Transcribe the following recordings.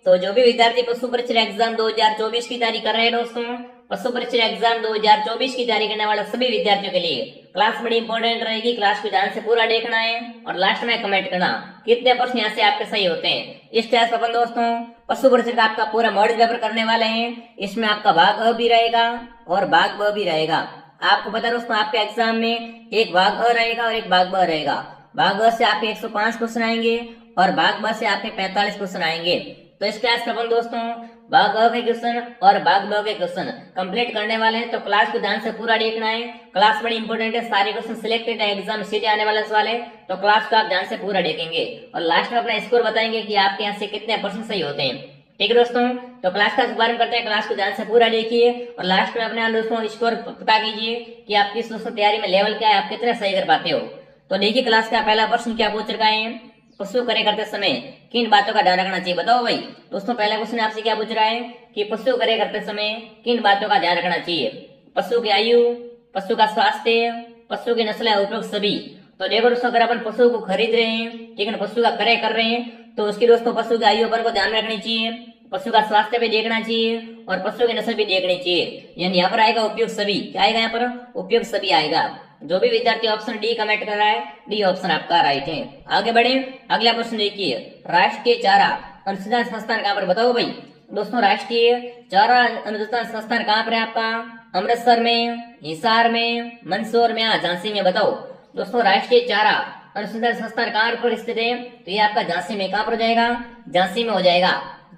तो जो भी विद्यार्थी पशु परीक्षा एग्जाम 2024 की तैयारी कर रहे हैं दोस्तों, पशु परीक्षा एग्जाम 2024 की तैयारी करने वाले सभी विद्यार्थियों के लिए क्लास बड़ी इंपॉर्टेंट रहेगी। क्लास को ध्यान से पूरा देखना है और लास्ट में कमेंट करना कितने प्रश्न यहाँ से आपके सही होते हैं। इस टेस्ट पर दोस्तों पशु परीक्षा का आपका पूरा मॉडल पेपर करने वाले हैं। इसमें आपका भाग अ भी रहेगा और भाग ब भी रहेगा। आपको पता है दोस्तों आपके एग्जाम में एक भाग अ रहेगा और एक भाग ब रहेगा। भाग अ से आपके 105 क्वेश्चन आएंगे और भाग ब से आपके 45 क्वेश्चन आएंगे। तो इस क्लास का अपन दोस्तों भाग अ के क्वेश्चन और भाग ब के क्वेश्चन कंप्लीट करने वाले हैं। तो क्लास को ध्यान से पूरा देखना है। क्लास बड़ी इंपॉर्टेंट है, सारे क्वेश्चन सिलेक्टेड है, एग्जाम सीधे आने वाले सवाल है। तो क्लास को आप ध्यान से पूरा देखेंगे और लास्ट में अपना स्कोर बताएंगे कि आपके यहाँ से कितने परसेंट सही होते हैं। ठीक है दोस्तों, तो क्लास का शुभारंभ करते हैं। क्लास को ध्यान से पूरा देखिए और लास्ट में अपने दोस्तों स्कोर पता कीजिए कि आप किस दोस्तों तैयारी में लेवल क्या है, आप कितने सही कर पाते हो। तो देखिए क्लास का पहला प्रश्न क्या पूछ रखा है, पशु करे करते समय किन बातों का ध्यान रखना चाहिए, बताओ भाई। दोस्तों पहला क्वेश्चन आपसे क्या पूछ रहा है कि पशु करे करते समय किन बातों का ध्यान रखना चाहिए। पशु की आयु, पशु का स्वास्थ्य, पशु की नस्ल है, उपरोक्त सभी। तो देखो दोस्तों अगर अपन पशु को खरीद रहे हैं, ठीक है, पशु का क्रय कर रहे हैं तो उसकी दोस्तों पशु की आयु अपन को ध्यान रखनी चाहिए, पशु का स्वास्थ्य भी देखना चाहिए और पशु की नस्ल भी देखनी चाहिए। यानी यहाँ पर आएगा उपयुक्त सभी। क्या आएगा यहाँ पर? उपयुक्त सभी आएगा। जो भी विद्यार्थी ऑप्शन डी कमेंट कर रहा है, डी ऑप्शन आपका राइट है। आगे बढ़े, अगला प्रश्न देखिए, राष्ट्रीय चारा अनुसंधान संस्थान कहाँ पर, बताओ भाई। दोस्तों राष्ट्रीय चारा अनुसंधान संस्थान कहाँ पर है आपका? अमृतसर में, हिसार में, मंदसौर में या झांसी में, बताओ। दोस्तों राष्ट्रीय चारा अनुसंधान संस्थान कहाँ पर स्थित है? तो ये आपका झांसी में। कहाँ पर हो जाएगा? झांसी में हो जाएगा।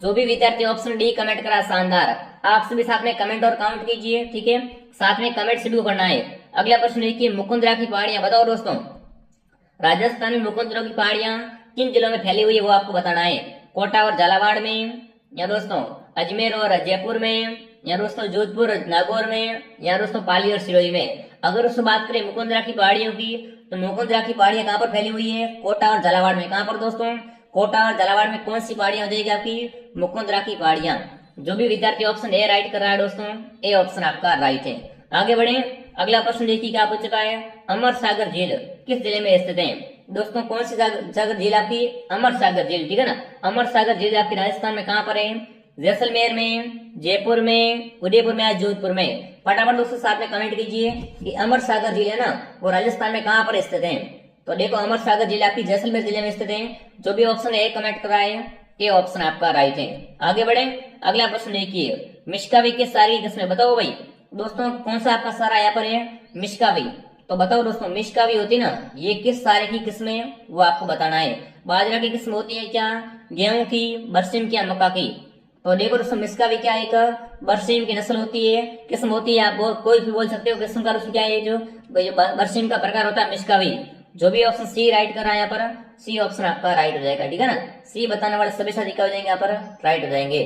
जो भी विद्यार्थी ऑप्शन डी कमेंट करा शानदार। आप सभी साथ में कमेंट और काउंट कीजिए, ठीक है, साथ में कमेंट शुरू करना है। अगला प्रश्न देखिए, मुकुंदरा की पहाड़ियां, बताओ दोस्तों। राजस्थान में मुकुंदरा की पहाड़ियां किन जिलों में फैली हुई है वो आपको बताना है। कोटा और झालावाड़ में, या दोस्तों अजमेर और जयपुर में, या दोस्तों जोधपुर नागौर में, या दोस्तों पाली और सिरोही में। अगर उसमें बात करें मुकुंदरा की पहाड़ियों की तो मुकुंदरा की पहाड़ियां कहाँ पर फैली हुई है? कोटा और झालावाड़ में। कहाँ पर दोस्तों? कोटा और झालावाड़ में। कौन सी पहाड़ियां हो जाएगी आपकी? मुकुंदरा की पहाड़ियां। जो भी विद्यार्थी ऑप्शन ए राइट कर रहा है दोस्तों, ए ऑप्शन आपका राइट है। आगे बढ़े, अगला प्रश्न देखिए क्या पूछ चुका है, अमर सागर झील किस जिले में स्थित है? दोस्तों कौन सी सागर झील आपकी? अमर सागर झील, ठीक है ना। अमर सागर झील आपकी राजस्थान में कहाँ पर है? जैसलमेर में, जयपुर में, उदयपुर में या जोधपुर में। फटाफट दोस्तों साथ में कमेंट कीजिए कि अमर सागर झील है ना वो राजस्थान में कहाँ पर स्थित है। तो देखो अमर सागर झील आपकी जैसलमेर जिले में स्थित है। जो भी ऑप्शन ए कमेंट कर रहा है ये ऑप्शन आपका राइट है। आगे बढ़े, अगला प्रश्न देखिए, मिश्कावी के सारी किस्में, बताओ भाई। दोस्तों कौन सा आपका सारा यहाँ पर है? मिश्कावी। तो बताओ दोस्तों मिश्कावी होती ना, ये किस सारे की किस्में वो आपको बताना है। बाजरा की किस्म होती है क्या? गेहूं की, बरसीम की या मक्का की? तो देखो दोस्तों मिश्कावी क्या है? एक बरसीम की नस्ल होती है, किस्म होती है। आप कोई भी बोल सकते हो किस्म का। दोस्तों क्या है? जो बरसीम का प्रकार होता है मिश्कावी। जो भी ऑप्शन सी राइट कर रहा है यहाँ पर, सी ऑप्शन आपका राइट हो जाएगा, ठीक है ना। सी बताने वाले सभी साथी क्या हो जाएंगे यहाँ पर? राइट हो जाएंगे।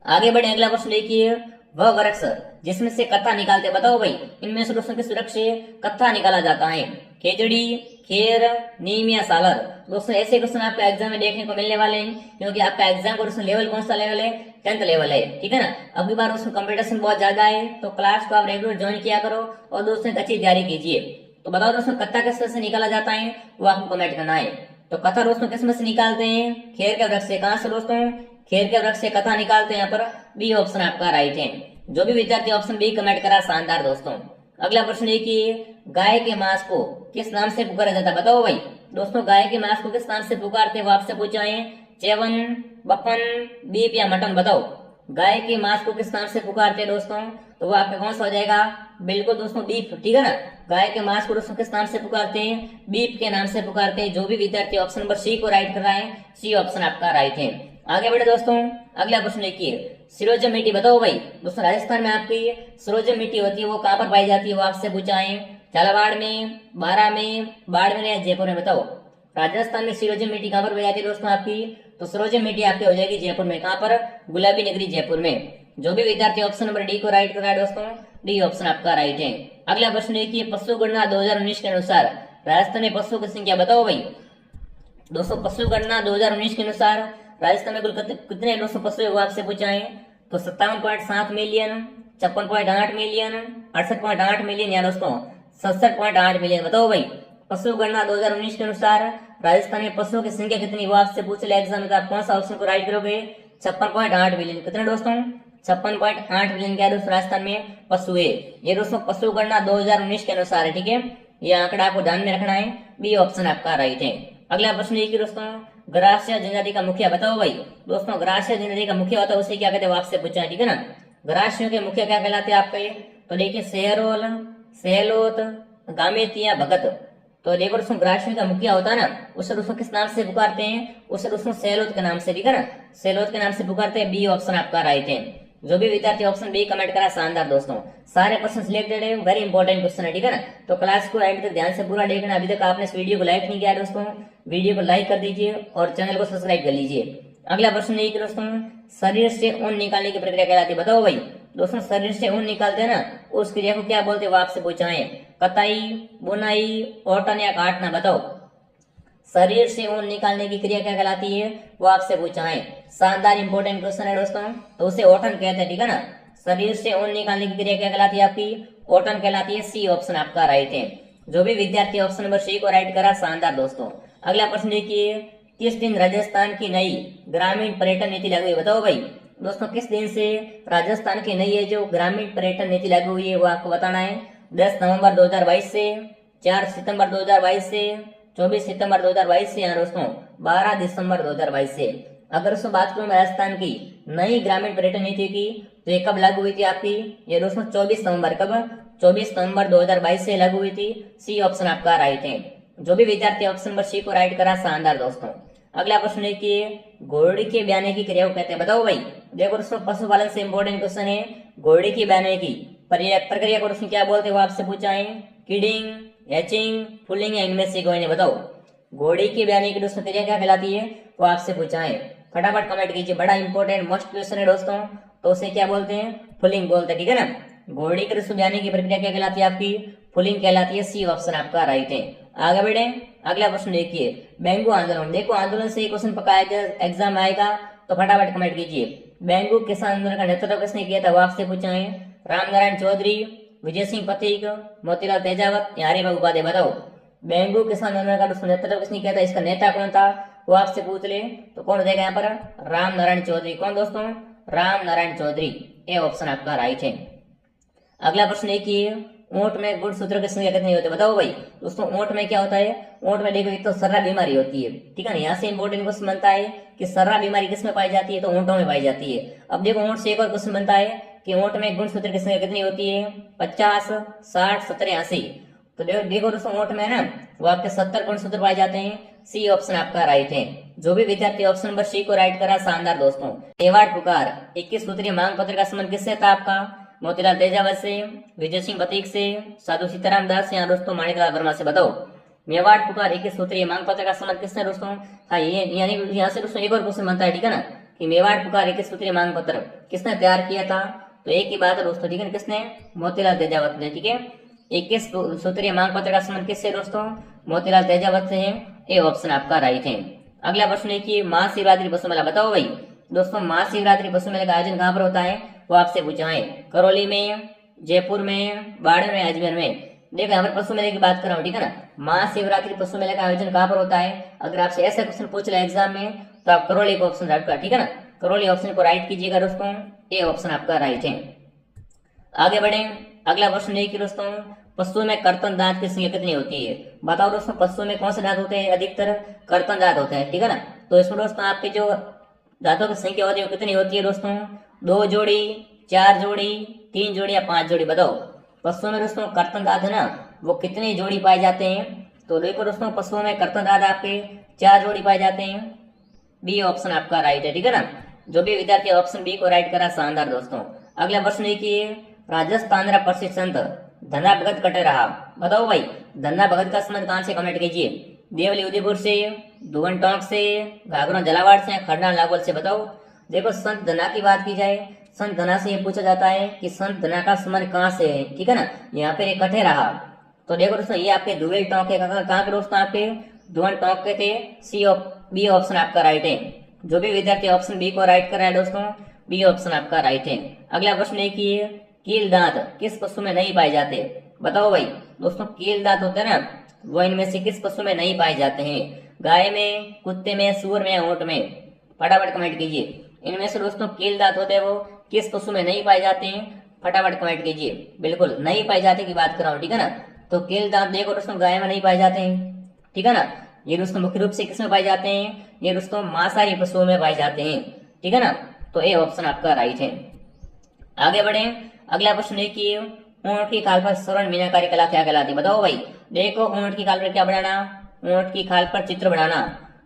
आगे बढ़े, अगला प्रश्न देखिए, वह वृक्ष जिसमें से कत्था निकालते, बताओ भाई। इनमें से दोस्तों किस वृक्ष से कत्था निकाला जाता है? खेजड़ी, खेर, नीम या सालर? दोस्तों ऐसे क्वेश्चन आपका एग्जाम में देखने को मिलने वाले हैं क्योंकि आपका एग्जाम का दोस्तों लेवल कौन सा लेवल है? 10th लेवल है, ठीक है ना। अगली बार उसमें कंपटीशन बहुत ज्यादा है तो क्लास को आप रेगुलर ज्वाइन किया करो और दोस्तों अच्छी तैयारी कीजिए। तो बताओ दोस्तों कत्था किस वजह से निकाला जाता है वो आपको कमेंट करना है। तो कत्था दोस्तों किस में से निकालते हैं? खेर के वृक्ष से। कहां से दोस्तों? खेर के वृक्ष से कत्था निकालते हैं। यहाँ पर बी ऑप्शन आपका राइट है। जो भी विद्यार्थी ऑप्शन बी कमेंट करा शानदार दोस्तों। अगला प्रश्न देखिए, गाय के मांस को किस नाम से पुकारा जाता है? बताओ भाई। दोस्तों गाय के मांस को किस नाम से पुकारते हैं वो आपसे पूछा है। चेवन, बफन, बीफ या मटन, बताओ। गाय के मांस को किस नाम से पुकारते हैं दोस्तों? तो वो आपका कौन सा हो जाएगा? बिल्कुल दोस्तों बीफ, ठीक है ना। गाय के मांस को दोस्तों किस नाम से पुकारते हैं? बीफ के नाम से पुकारते हैं। जो भी विद्यार्थी ऑप्शन नंबर सी को राइट कर रहा है, सी ऑप्शन आपका राइट है। आगे बढ़े दोस्तों, अगला प्रश्न देखिए, सिरोजम मिट्टी, बताओ भाई। दोस्तों राजस्थान में आपकी सिरोजम मिट्टी होती है वो कहाँ पर पाई जाती है वो आपसे पूछा है। झालावाड़ में, बारा में, बाड़मेर या जयपुर में, बताओ। राजस्थान में सिरोजम मिट्टी कहाँ पर पाई जाती है दोस्तों आपकी? तो सिरोजम मिट्टी आपकी हो जाएगी जयपुर में। कहाँ पर? गुलाबी नगरी जयपुर में। जो भी विद्यार्थी ऑप्शन नंबर डी को राइट कर रहा है दोस्तों, डी ऑप्शन आपका राइट है। अगला प्रश्न देखिए, पशु गणना 2019 के अनुसार राजस्थान में पशु की संख्या, बताओ भाई। दोस्तों पशु गणना 2019 के अनुसार राजस्थान में कुल कितने दोस्तों पशु है वो आपसे पूछा है। तो 57.7 मिलियन, 56.8 मिलियन, 68.8 मिलियन या दोस्तों 67.8 मिलियन, बताओ भाई। पशु गणना 2019 के अनुसार राजस्थान में पशुओं की संख्या कितनी वो आपसे पूछ ले एग्जाम में, तो आप कौन सा ऑप्शन को राइट करोगे? 56.8 बिलियन, कितने दोस्तों 56.8 बिलियन क्या है दोस्तों राजस्थान में पशु है। ये दोस्तों पशु गणना 2019 के अनुसार है, ठीक है, ये आंकड़ा आपको ध्यान में रखना है। बी ऑप्शन आपका राइट है। अगला प्रश्न ये कि दोस्तों ग्रास्य जनजाति का मुखिया बताओ भाई। दोस्तों ग्रास्य जनजाति का मुखिया होता है उसे क्या कहते हैं, आपसे पूछा है, ठीक है ना। ग्रासियों के मुखिया क्या कहलाते हैं आपके, तो देखिए सेहरोल, सेहलोत, गामेतिया, भगत। तो देखो दोस्तों ग्रासियों का मुखिया होता है ना, उसे दोस्तों किस नाम से पुकारते हैं, उसे दोस्तों सेहलोत के नाम से, ठीक है ना, सेहलोत के नाम से पुकारते हैं। बी ऑप्शन आपका राइट है। जो भी विद्यार्थी ऑप्शन बी कमेंट करा शानदार दोस्तों, सारे क्वेश्चन सिलेक्टेड है, वेरी इंपॉर्टेंट क्वेश्चन है, ठीक है ना। तो क्लास को एंड तक ध्यान से पूरा देखना। अभी तक आपने इस वीडियो को लाइक नहीं किया दोस्तों, वीडियो को लाइक कर दीजिए और चैनल को सब्सक्राइब कर लीजिए। अगला प्रश्न ये कि दोस्तों शरीर से ऊन निकालने की प्रक्रिया कहलाती है, बताओ भाई। दोस्तों शरीर से ऊन निकालते हैं ना, उस क्रिया को क्या बोलते हैं, वो आपसे पूछा है। कताई, बुनाई, ओटन या काटना, बताओ। शरीर से ऊन निकालने की क्रिया क्या कहलाती है, वो आपसे पूछा है। शानदार इंपॉर्टेंट क्वेश्चन है दोस्तों, तो उसे ओटन कहते हैं, ठीक है ना। शरीर से ऊन निकालने की क्रिया क्या कहलाती है आपकी, ओटन कहलाती है। सी ऑप्शन आपका राइट है। जो भी विद्यार्थी ऑप्शन नंबर सी को राइट करा शानदार दोस्तों। अगला प्रश्न देखिए, किस दिन राजस्थान की नई ग्रामीण पर्यटन नीति लागू हुई, बताओ भाई। दोस्तों किस दिन से राजस्थान की नई है जो ग्रामीण पर्यटन नीति लागू हुई है, वो आपको बताना है। 10 नवंबर 2022 से, 4 सितंबर 2022 से, 24 सितंबर 2022 से, या दोस्तों 12 दिसंबर 2022 से। अगर दोस्तों बात करूं मैं राजस्थान की नई ग्रामीण पर्यटन नीति की, तो ये कब लागू हुई थी आपकी, ये दोस्तों 24 नवंबर, कब 24 नवंबर 2022 से लागू हुई थी। सी ऑप्शन आपका राइट है। जो भी विद्यार्थी ऑप्शन नंबर सी को राइट करा शानदार दोस्तों। अगला प्रश्न देखिए, घोड़ी के ब्याने की क्रिया को कहते हैं, बताओ भाई। देखो दोस्तों पशुपालन से इंपॉर्टेंट क्वेश्चन है। घोड़ी की ब्याने की प्रक्रिया को दोस्तों क्या बोलते हैं, वो आपसे पूछा है। किडिंग, हैचिंग, फुलिंग या इनमें से कोई नहीं, बताओ। घोड़ी की ब्याने की दोस्तों क्रिया क्या कहलाती है, वो आपसे पूछा है। फटाफट कमेंट कीजिए, बड़ा इंपॉर्टेंट मोस्ट क्वेश्चन है दोस्तों। तो उसे क्या बोलते हैं, फुलिंग बोलते हैं, ठीक है ना। घोड़ी के दोस्तों ब्याने की प्रक्रिया क्या कहलाती है आपकी, फुलिंग कहलाती है। सी ऑप्शन आपका राइट है। आगे बढ़े, अगला प्रश्न देखिए, बेंगू आंदोलन। देखो आंदोलन से क्वेश्चन पका एग्जाम आएगा, तो फटाफट कमेंट कीजिए। बेंगू किसान आंदोलन का नेतृत्व किसने किया था, वो आपसे पूछा है। रामनारायण चौधरी, विजय सिंह पथिक, मोतीलाल तेजावत या हरिभाऊ उपाध्याय, बताओ। बेंगू किसान आंदोलन का नेतृत्व किसने किया था, इसका नेता कौन था, वो आपसे पूछ ले तो कौन देगा यहाँ पर, रामनारायण चौधरी। कौन दोस्तों, रामनारायण चौधरी। ए ऑप्शन आपका राइट है। अगला प्रश्न एक ही है, ऊंट में गुणसूत्र की संख्या कितनी होती है, बताओ भाई। दोस्तों ऊंट में क्या होता है, ऊंट में देखो एक तो सर्रा बीमारी होती है, ठीक है ना। यहाँ से इंपॉर्टेंट क्वेश्चन बनता है कि सर्रा बीमारी किस में पाई जाती है, तो ऊंटों में पाई जाती है। अब देखो ऊंट से एक और क्वेश्चन बनता है कि ऊंट में गुणसूत्र की संख्या कितनी होती है, 50, 60, 70, 80। तो देखो दोस्तों ऊंट में ना वो आपके 70 गुणसूत्र पाए जाते हैं। सी ऑप्शन आपका राइट है। जो भी विद्यार्थी ऑप्शन नंबर सी को राइट करा शानदार दोस्तों। मेवाड़ पुकार 21 सूत्रीय मांग पत्र का संबंध किससे था आपका, मोतीलाल तेजावत से, विजय सिंह पथिक से, साधु सीताराम दास या दोस्तों माणिकलाल वर्मा से, बताओ। मेवाड़ पुकार 21 सूत्रीय मांग पत्र का संबंध किससे दोस्तों, हाँ ये यानी यहाँ से दोस्तों एक और क्वेश्चन बनता है, ठीक है ना, कि मेवाड़ पुकार 21 सूत्रीय मांग पत्र किसने तैयार किया था, तो एक ही बात है दोस्तों, ठीक है, किसने, मोतीलाल तेजावत ने, ठीक है। 21 सूत्रीय मांग पत्र का संबंध किससे दोस्तों, मोतीलाल तेजावत से है। ए ऑप्शन आपका राइट है। अगला प्रश्न देखिए, महाशिवरात्रि पशु मेला, बताओ भाई। दोस्तों महाशिवरात्रि पशु मेले का आयोजन कहाँ पर होता है, वो आपसे पूछा है। करौली में, जयपुर में, बाड़मेर में, अजमेर में। देखो यहाँ पर पशु मेले की बात कर रहा हूँ, ठीक है ना। महाशिवरात्रि पशु मेले का आयोजन कहाँ पर होता है, अगर आपसे ऐसा क्वेश्चन पूछ ले एग्जाम में तो आप करौली को ऑप्शन राइट कर, ठीक है ना। करौली ऑप्शन को राइट कीजिएगा दोस्तों। ए ऑप्शन आपका राइट है। आगे बढ़े, अगला प्रश्न देखिए दोस्तों, पशुओं में कर्तन दांत की संख्या कितनी होती है, बताओ दोस्तों। पशुओं में कौन से दांत होते हैं, अधिकतर कर्तन दांत होते हैं, ठीक है ना। तो इसमें दोस्तों आपके जो दांतों की संख्या होती है वो कितनी होती है दोस्तों, 2 जोड़ी, 4 जोड़ी, 3 जोड़ी या 5 जोड़ी, बताओ। पशुओं में दोस्तों कर्तन दांत है ना वो कितनी जोड़ी पाए जाते हैं, तो देखो दोस्तों पशुओं में कर्तन दांत आपके 4 जोड़ी पाए जाते हैं। बी ऑप्शन आपका राइट है, ठीक है ना। जो भी विद्यार्थी ऑप्शन बी को राइट करा शानदार दोस्तों। अगला प्रश्न देखिए, राजस्थान का प्रसिद्ध संत धन्ना भगत कटे रहा, बताओ भाई। धन्ना भगत का संबंध कहां से, कमेंट कीजिए। देवली उदयपुर से, धुवन टोंक से, घाघरा जलावाड़ से, खरना नागौल से, बताओ। देखो संत धना की बात की जाए, संत धना से ये पूछा जाता है कि संत धना का संबंध कहाँ से है, ठीक है ना। यहाँ पे कटे रहा, तो देखो दोस्तों ये आपके धुवेल टोंक के कहाँ के दोस्तों, आपके धुवन टोंक के थे। बी ऑप्शन आपका राइट है। जो भी विद्यार्थी ऑप्शन बी को राइट कर रहा है दोस्तों, बी ऑप्शन आपका राइट है। अगला प्रश्न देखिए, कील दांत किस पशु में नहीं पाए जाते, बताओ भाई। दोस्तों कील दांत होते हैं ना वो इनमें से किस पशु में नहीं पाए जाते हैं, गाय में, कुत्ते में, सूअर में, ऊंट में, फटाफट कमेंट कीजिए। इनमें से दोस्तों कील दांत होते हैं वो किस पशु में नहीं पाए जाते हैं? फटाफट कमेंट कीजिए। बिल्कुल नहीं पाए जाते की बात कर रहा हूँ, ठीक है ना। तो कील दांत देखो दोस्तों गाय में नहीं पाए जाते हैं, ठीक है ना। ये दोस्तों मुख्य रूप से किसमें पाए जाते हैं? ये दोस्तों मांसाहारी पशुओं में पाए जाते हैं, ठीक है ना। तो ये ऑप्शन आपका राइट है। आगे बढ़े, अगला प्रश्न देखिए, ऊंट की खाल पर स्वर्ण मीनाकारी कला क्या कहलाती है? बताओ भाई। देखो ऊंट की खाल पर क्या बनाना? ऊंट की खाल पर चित्र बनाना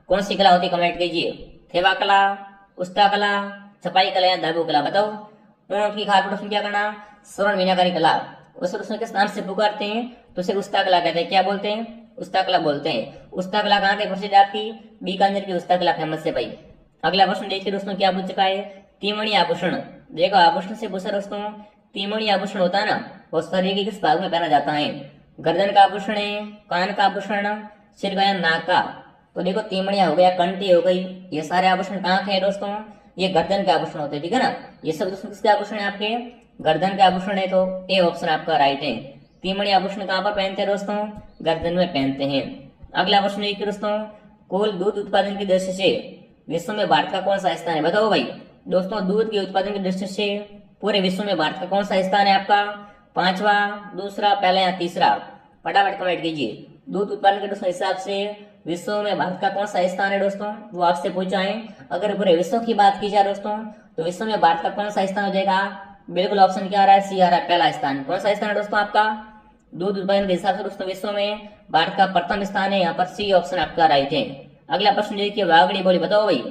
कौन सी कला होती है? कमेंट कीजिए। थेवा कला, उस्ता कला, छपाई कला या धागो कला? बताओ। ऊंट की खाल पर दोस्तों क्या करना? स्वर्ण मीनाकारी कला। उसे दोस्तों किस नाम से पुकारते हैं? तो उसे उस्ता कला कहते हैं। क्या बोलते हैं? उस्ता कला बोलते हैं। उस्ता कला कहाँ से प्रसिद्ध आपकी? बीकानेर की उस्ता कला फेमस है भाई। अगला प्रश्न देखिए दोस्तों क्या पूछ चुका है? तीमणी आभूषण। देखो आभूषण से पूछा दोस्तों, तीमणी आभूषण होता है ना, वो शरीर के किस भाग में पहना जाता है? गर्दन का आभूषण है, कान का आभूषण, सिर का या नाक का? तो देखो तीमणिया हो गया, कंठी हो गई, ये सारे आभूषण कहाँ के हैं दोस्तों? ये गर्दन के आभूषण होते हैं, ठीक है ना। ये सब दोस्तों किसके आभूषण है? आपके गर्दन के आभूषण है। तो ए ऑप्शन आपका राइट है। तीमणी आभूषण कहाँ पर पहनते हैं दोस्तों? गर्दन में पहनते हैं। अगला प्रश्न देखिए दोस्तों, कुल दूध उत्पादन की दृष्टि से विश्व में भारत का कौन सा स्थान है? बताओ भाई। दोस्तों दूध के उत्पादन की दृष्टि से पूरे विश्व में भारत का कौन सा स्थान है आपका? पांचवा, दूसरा, पहला या तीसरा? फटाफट कमेंट कीजिए। दूध उत्पादन के दोस्तों हिसाब से विश्व में भारत का कौन सा स्थान है दोस्तों? वो आपसे पूछा है। अगर पूरे विश्व की बात की जाए दोस्तों, तो विश्व में भारत का कौन सा स्थान हो जाएगा? बिल्कुल ऑप्शन क्या आ रहा है? सी आ रहा है, पहला स्थान। कौन सा स्थान है दोस्तों आपका? दूध उत्पादन के हिसाब से दोस्तों विश्व में भारत का प्रथम स्थान है। यहाँ पर सी ऑप्शन आपका राइट है। अगला प्रश्न देखिए, वागड़ी बोली। बताओ भाई।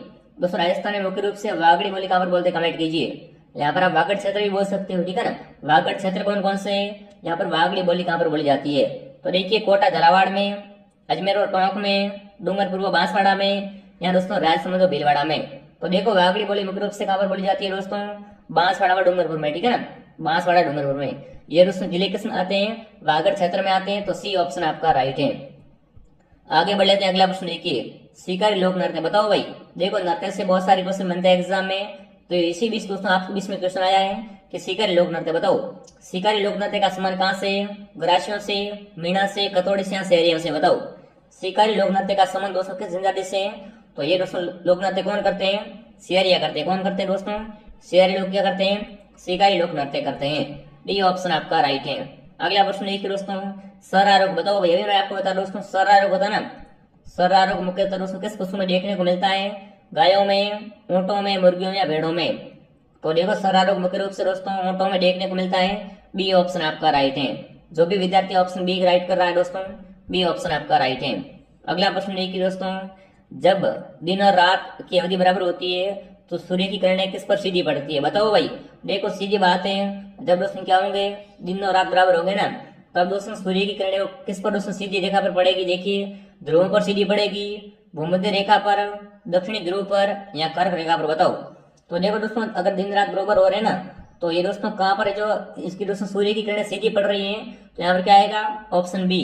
दोस्तों राजस्थान में मुख्य रूप से वागड़ी बोली कहाँ पर बोलते हैं? कमेंट कीजिए। यहाँ पर आप वागड़ क्षेत्र भी बोल सकते हो, ठीक है ना। वागड़ क्षेत्र कौन कौन से है? यहाँ पर वागड़ी बोली कहाँ पर बोली जाती है? तो देखिए कोटा झालावाड़ में, अजमेर और टोंक में, डूंगरपुर व बांसवाड़ा में, यहाँ दोस्तों राजसमंद और भीलवाड़ा में। तो देखो वागड़ी बोली मुख्य रूप से कहाँ पर बोली जाती है दोस्तों? बांसवाड़ा व डूंगरपुर में, ठीक है ना। बांसवाड़ा डूंगरपुर में। ये दोस्तों जिले किस में आते हैं? वागड़ क्षेत्र में आते हैं। तो सी ऑप्शन आपका राइट है। आगे बढ़ लेते हैं। अगला प्रश्न देखिए, शिकारी लोक नृत्य। बताओ भाई। देखो नृत्य से बहुत सारे क्वेश्चन बनते हैं एग्जाम में, तो इसी बीच दोस्तों आपके बीच में क्वेश्चन आया है कि शिकारी लोक नृत्य बताओ। शिकारी लोक नृत्य का संबंध कहाँ से? ग्रासियों से, मीणा से, कतौड़ी से या शहरियों से? बताओ। शिकारी लोक नृत्य का संबंध दोस्तों किस जनजाति से है? तो ये दोस्तों लोक नृत्य कौन करते हैं? शहरिया करते हैं। कौन करते हैं दोस्तों? शहरी लोग क्या करते हैं? शिकारी लोक नृत्य करते हैं। डी ऑप्शन आपका राइट है। अगला प्रश्न देखिए दोस्तों, सरारोग। बताओ भैया, मैं आपको बता दोस्तों, सरारोग होता है ना, सरारोग मुख्यतः दोस्तों किस पशु में देखने को मिलता है? गायों में, ऊंटों में, मुर्गियों या भेड़ों में? तो देखो सरारोग मुख्य रूप से दोस्तों ऊंटों में देखने को मिलता है। बी ऑप्शन आपका राइट है। जो भी विद्यार्थी ऑप्शन बी राइट कर रहा है दोस्तों, बी ऑप्शन आपका राइट है। अगला प्रश्न देखिए दोस्तों, जब दिन और रात की अवधि बराबर होती है तो सूर्य की किरणें किस पर सीधी पड़ती है? बताओ भाई। देखो सीधी बात है, जब दोस्तों क्या होंगे? दिन और रात बराबर होंगे ना, तब दोस्तों सूर्य की किरणें किस पर दोस्तों सीधी रेखा पर पड़ेगी? देखिए ध्रुवों पर सीधी पड़ेगी, भूमध्य रेखा पर, दक्षिणी ध्रुव पर या कर्क रेखा पर? बताओ। तो देखो दोस्तों अगर दिन रात बराबर हो रहे हैं ना, तो ये दोस्तों कहाँ पर है? जो इसकी दोस्तों सूर्य की किरणें सीधी पड़ रही हैं, तो यहाँ पर क्या आएगा? ऑप्शन बी,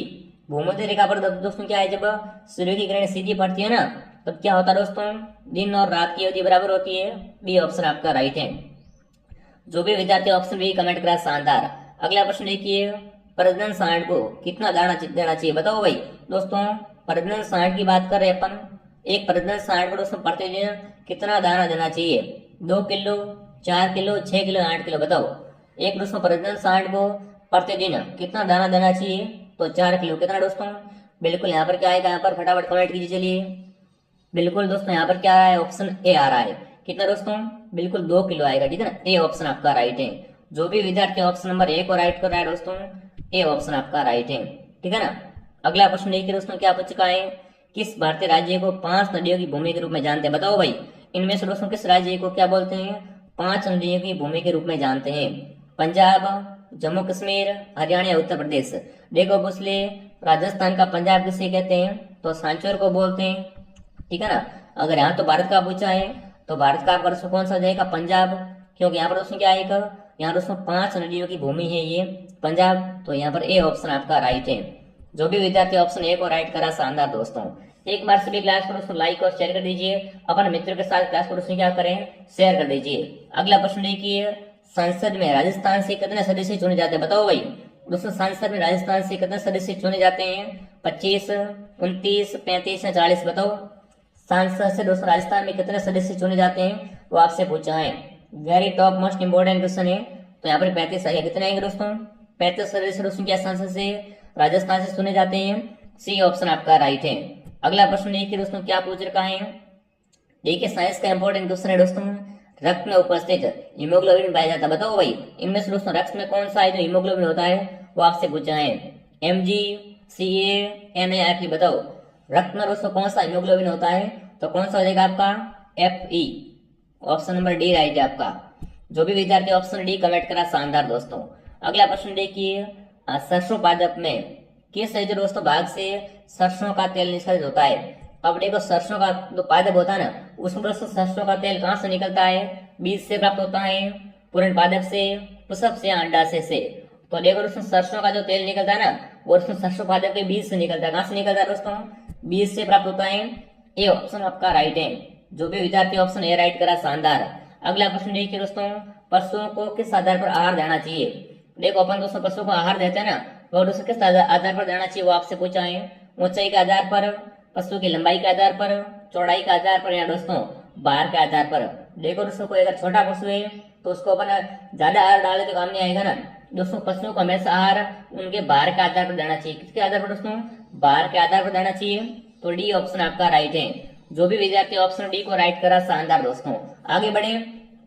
भूमध्य रेखा पर दोस्तों क्या है? जब सूर्य की किरणें सीधी पड़ती है ना, तब क्या होता है दोस्तों? दिन और रात की अवधि बराबर होती है। बी ऑप्शन आपका राइट है। जो भी विद्यार्थी ऑप्शन बी कमेंट करा शानदार। अगला प्रश्न देखिए, प्रजनन सांड को कितना दाना देना चाहिए? बताओ भाई। दोस्तों प्रजनन सांड की बात कर रहे हैं अपन। एक प्रजनन सांड को दोस्तों प्रतिदिन कितना दाना देना चाहिए? 2 किलो, 4 किलो, 6 किलो, 8 किलो? बताओ। एक दोस्तों प्रजनन सांड को प्रतिदिन कितना दाना देना चाहिए? तो 4 किलो। कितना दोस्तों? बिल्कुल यहाँ पर क्या आएगा? यहाँ पर फटाफट कमेंट कीजिए। चलिए बिल्कुल दोस्तों यहाँ पर क्या आ रहा है? ऑप्शन ए आ रहा है। कितना दोस्तों? बिल्कुल 2 किलो आएगा, ठीक है ना। ए ऑप्शन आपका राइट है। जो भी विद्यार्थी ऑप्शन नंबर ए को राइट कर रहा है दोस्तों, ए ऑप्शन आपका राइट है, ठीक है ना। अगला प्रश्न देखिए दोस्तों क्या पूछ चुका है, किस भारतीय राज्य को 5 नदियों की भूमि के रूप में जानते हैं? बताओ भाई। इनमें से दोस्तों किस राज्य को क्या बोलते हैं? 5 नदियों की भूमि के रूप में जानते हैं? पंजाब, जम्मू कश्मीर, हरियाणा या उत्तर प्रदेश? देखो पूछले राजस्थान का पंजाब किसे कहते हैं? तो सांचौर को बोलते हैं, ठीक है ना। अगर यहाँ तो भारत का पूछा है तो भारत का आपका कौन सा जाएगा? पंजाब, क्योंकि यहाँ पर दोस्तों क्या आएगा? यहाँ दोस्तों 5 नदियों की भूमि है ये पंजाब, तो यहाँ पर ए ऑप्शन आपका राइट है। जो भी विद्यार्थी ऑप्शन ए को राइट करा शानदार दोस्तों। एक बार सभी क्लास को दोस्तों लाइक और शेयर कर दीजिए, अपने मित्रों के साथ क्लास को दोस्तों क्या करें? शेयर कर दीजिए। अगला प्रश्न देखिए, संसद में राजस्थान से कितने सदस्य चुने जाते हैं? बताओ भाई। दोस्तों संसद में राजस्थान से कितने सदस्य चुने जाते हैं? 25, 29, 35 या 40? बताओ। सांसद से दोस्तों राजस्थान में कितने सदस्य चुने जाते हैं वो आपसे पूछा है। Very top most important question है। तो यहाँ पर 35 आएगा, कितने आएंगे दोस्तों 35 सदस्य दोस्तों क्या सांसद से राजस्थान से चुने जाते हैं। सी ऑप्शन आपका राइट है। अगला प्रश्न देखिए दोस्तों क्या पूछ रखा है। देखिए साइंस का इंपॉर्टेंट क्वेश्चन है दोस्तों, रक्त में उपस्थित हीमोग्लोबिन पाया जाता है, बताओ भाई इनमें से दोस्तों रक्त में कौन सा है जो हीमोग्लोबिन होता है वो आपसे पूछा है। Mg, Ca, Na, बताओ रक्त में दोस्तों कौन सा हीमोग्लोबिन होता है तो कौन सा हो जाएगा आपका Fe। Option number D right है आपका। जो भी विद्यार्थी ऑप्शन डी कमेंट करा शानदार दोस्तों। अगला प्रश्न देखिए, सरसों पादप में किस है जो दोस्तों भाग से सरसों का तेल निष्कासित होता है। अब देखो सरसों का जो पादप होता है ना उसमें दोस्तों सरसों का तेल कहाँ से निकलता है, बीज से प्राप्त होता है, पूर्ण पादप से, पुष्प से, अंडाशय से। तो देखो दोस्तों सरसों का जो तेल निकलता है ना वो दोस्तों सरसों पादप के बीज से निकलता है। कहाँ से निकलता है दोस्तों, बीज से प्राप्त होता है। ये ऑप्शन आपका राइट है। जो भी विद्यार्थी ऑप्शन ए राइट करा शानदार। अगला प्रश्न देखिए दोस्तों, पशुओं को किस आधार पर आहार देना चाहिए। देखो अपन दोस्तों पशुओं को आहार देते हैं ना वो दोस्तों किस आधार पर देना चाहिए वो आपसे पूछा है। ऊंचाई के आधार पर, पशु की लंबाई के आधार पर, चौड़ाई के आधार पर या दोस्तों भार के आधार पर। देखो दोस्तों कोई अगर छोटा पशु है तो उसको अपन ज्यादा आहार डाले तो काम नहीं आएगा ना। दोस्तों पशुओं को हमेशा आहार उनके भार के आधार पर देना चाहिए। किसके आधार पर दोस्तों, भार के आधार पर देना चाहिए। तो डी ऑप्शन आपका राइट है। जो भी विद्यार्थी ऑप्शन डी को राइट करा शानदार दोस्तों। आगे बढ़े,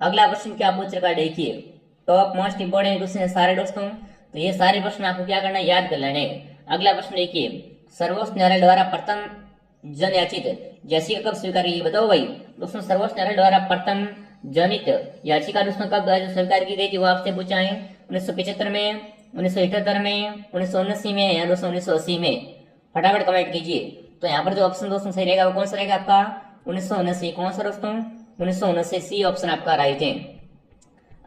अगला प्रश्न क्या पूछ रखा है देखिए, टॉप मोस्ट इंपोर्टेंट क्वेश्चन है सारे दोस्तों। तो ये सारे प्रश्न आपको क्या करना है, याद कर लेने। अगला प्रश्न देखिए, सर्वोच्च न्यायालय द्वारा प्रथम जनयाचित याचिका कब स्वीकार की, बताओ भाई दोस्तों सर्वोच्च न्यायालय द्वारा प्रथम जनित याचिका दोस्तों कब स्वीकार की गई थी वो आपसे पूछा है। 1975 में, 1978 में, 1979 में या दोस्तों 1980 में। फटाफट कमेंट कीजिए। तो यहाँ पर जो ऑप्शन दोस्तों सही रहेगा वो कौन सा रहेगा आपका 1979। कौन सा दोस्तों 1979, सी ऑप्शन आपका राइट है।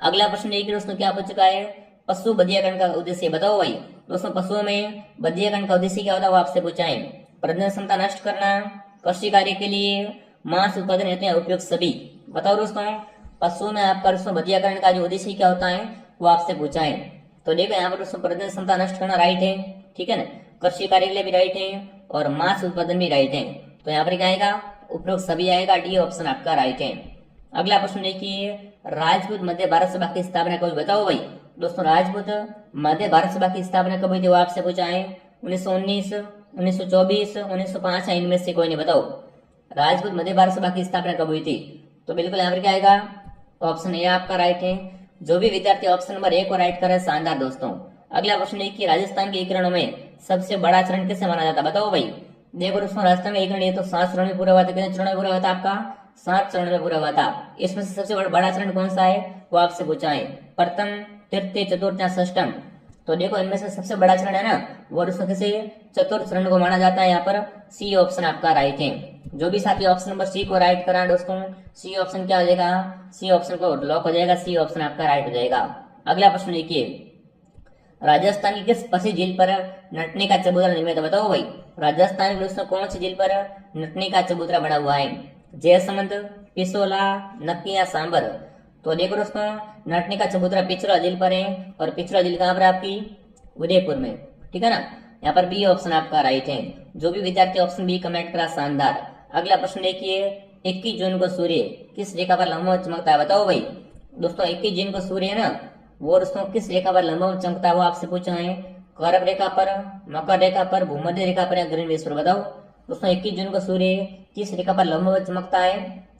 अगला प्रश्न देखिए दोस्तों क्या पूछ चुका है, पशु बधियाकरण का उद्देश्य बताओ भाई दोस्तों पशुओं में बधियाकरण का उद्देश्य क्या होता है वो आपसे पूछा है। प्रजनन क्षमता नष्ट करना, कृषि कार्य के लिए, मांस उत्पादन हेतु उपयोग सभी। बताओ दोस्तों पशुओं में आपका दोस्तों बधियाकरण का जो उद्देश्य क्या होता है वो आपसे पूछा है। तो देखो यहाँ पर दोस्तों प्रजनन क्षमता नष्ट करना राइट है, ठीक है ना, कृषि कार्य के लिए भी राइट है और मांस उत्पादन भी राइट है। तो यहाँ पर क्या आएगा, उपरोक्त सभी आएगा, डी ऑप्शन आपका राइट है। अगला प्रश्न देखिए, राजपूत मध्य भारत सभा की स्थापना कब, बताओ भाई दोस्तों राजपूत मध्य भारत सभा की स्थापना कब हुई थी वो आपसे पूछा है। 1919, 1924, 1905 इनमें से कोई नहीं, बताओ राजपूत मध्य भारत सभा की स्थापना कब हुई थी। तो बिल्कुल यहाँ पर क्या आएगा, ऑप्शन ए आपका राइट है। जो भी विद्यार्थी ऑप्शन नंबर ए को राइट कर रहे हैं शानदार दोस्तों। अगला प्रश्न देखिए, राजस्थान के एकीकरणों में सबसे बड़ा चरण किसे माना जाता है, बताओ भाई। देखो दोस्तों राजस्थान का एकीकरण ये तो 7 चरण में पूरा हुआ था। कितने चरण में पूरा हुआ था आपका, 7 चरण में पूरा हुआ था। इसमें से सबसे बड़ा चरण कौन सा है वो आपसे पूछा है, प्रथम, तृतीय, चतुर्थ या षष्ठम। तो देखो इनमें से सबसे बड़ा चरण है ना वो दोस्तों किसे चतुर्थ चरण को माना जाता है। यहाँ पर सी ऑप्शन आपका राइट है। जो भी साथी ऑप्शन नंबर सी को राइट करा दोस्तों, सी ऑप्शन क्या हो जाएगा, सी ऑप्शन को लॉक हो जाएगा, सी ऑप्शन आपका राइट हो जाएगा। अगला प्रश्न देखिए, राजस्थान की किस प्रसिद्ध झील पर नटने का चबूतरा निर्मित है, बताओ भाई राजस्थान में दोस्तों कौन सी झील पर नटने का चबूतरा बना हुआ है। जयसमंद, पिसोला, नक्की या सांबर। तो देखो दोस्तों नटने का चबूतरा पिछड़ा झील पर है और पिछड़ा झील कहाँ पर आपकी उदयपुर में, ठीक है ना। यहाँ पर बी ऑप्शन आपका राइट है। जो भी विद्यार्थी ऑप्शन बी कमेंट करा शानदार। अगला प्रश्न देखिए, 21 जून को सूर्य किस रेखा पर लंबवत चमकता है, बताओ भाई दोस्तों 21 जून को सूर्य है ना वो दोस्तों किस रेखा पर लंबवत चमकता है वो आपसे पूछा है। कर्क रेखा पर, मकर रेखा पर, भूमध्य रेखा पर या ग्रीनविच पर। बताओ दोस्तों 21 जून को सूर्य किस रेखा पर लंबवत चमकता है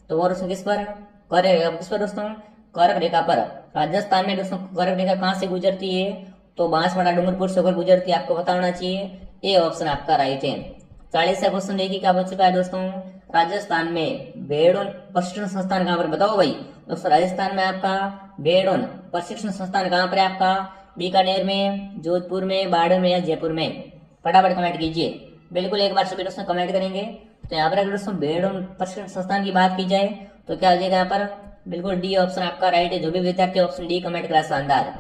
तो वो दोस्तों किस पर, किस पर दोस्तों, कर्क रेखा पर। राजस्थान में दोस्तों कर्क रेखा कहाँ से गुजरती है तो बांसवाड़ा डूंगरपुर से होकर गुजरती है, आपको पता होना चाहिए। ए ऑप्शन आपका राइट है। 40 से क्वेश्चन देखिए क्या पूछ चुका है दोस्तों, राजस्थान में बेड़ोन प्रशिक्षण संस्थान कहाँ पर, बताओ भाई दोस्तों राजस्थान में आपका बेड़ोन प्रशिक्षण संस्थान कहाँ पर है आपका, बीकानेर में, जोधपुर में, बाड़मेर में या जयपुर में। फटाफट कमेंट कीजिए। बिल्कुल एक बार सभी दोस्तों कमेंट करेंगे। तो यहाँ पर अगर दोस्तों बेड़ोन प्रशिक्षण संस्थान की बात की जाए तो क्या हो जाएगा यहाँ पर, बिल्कुल डी ऑप्शन आपका राइट है। जो भी विद्यार्थी ऑप्शन डी कमेंट करा शानदार।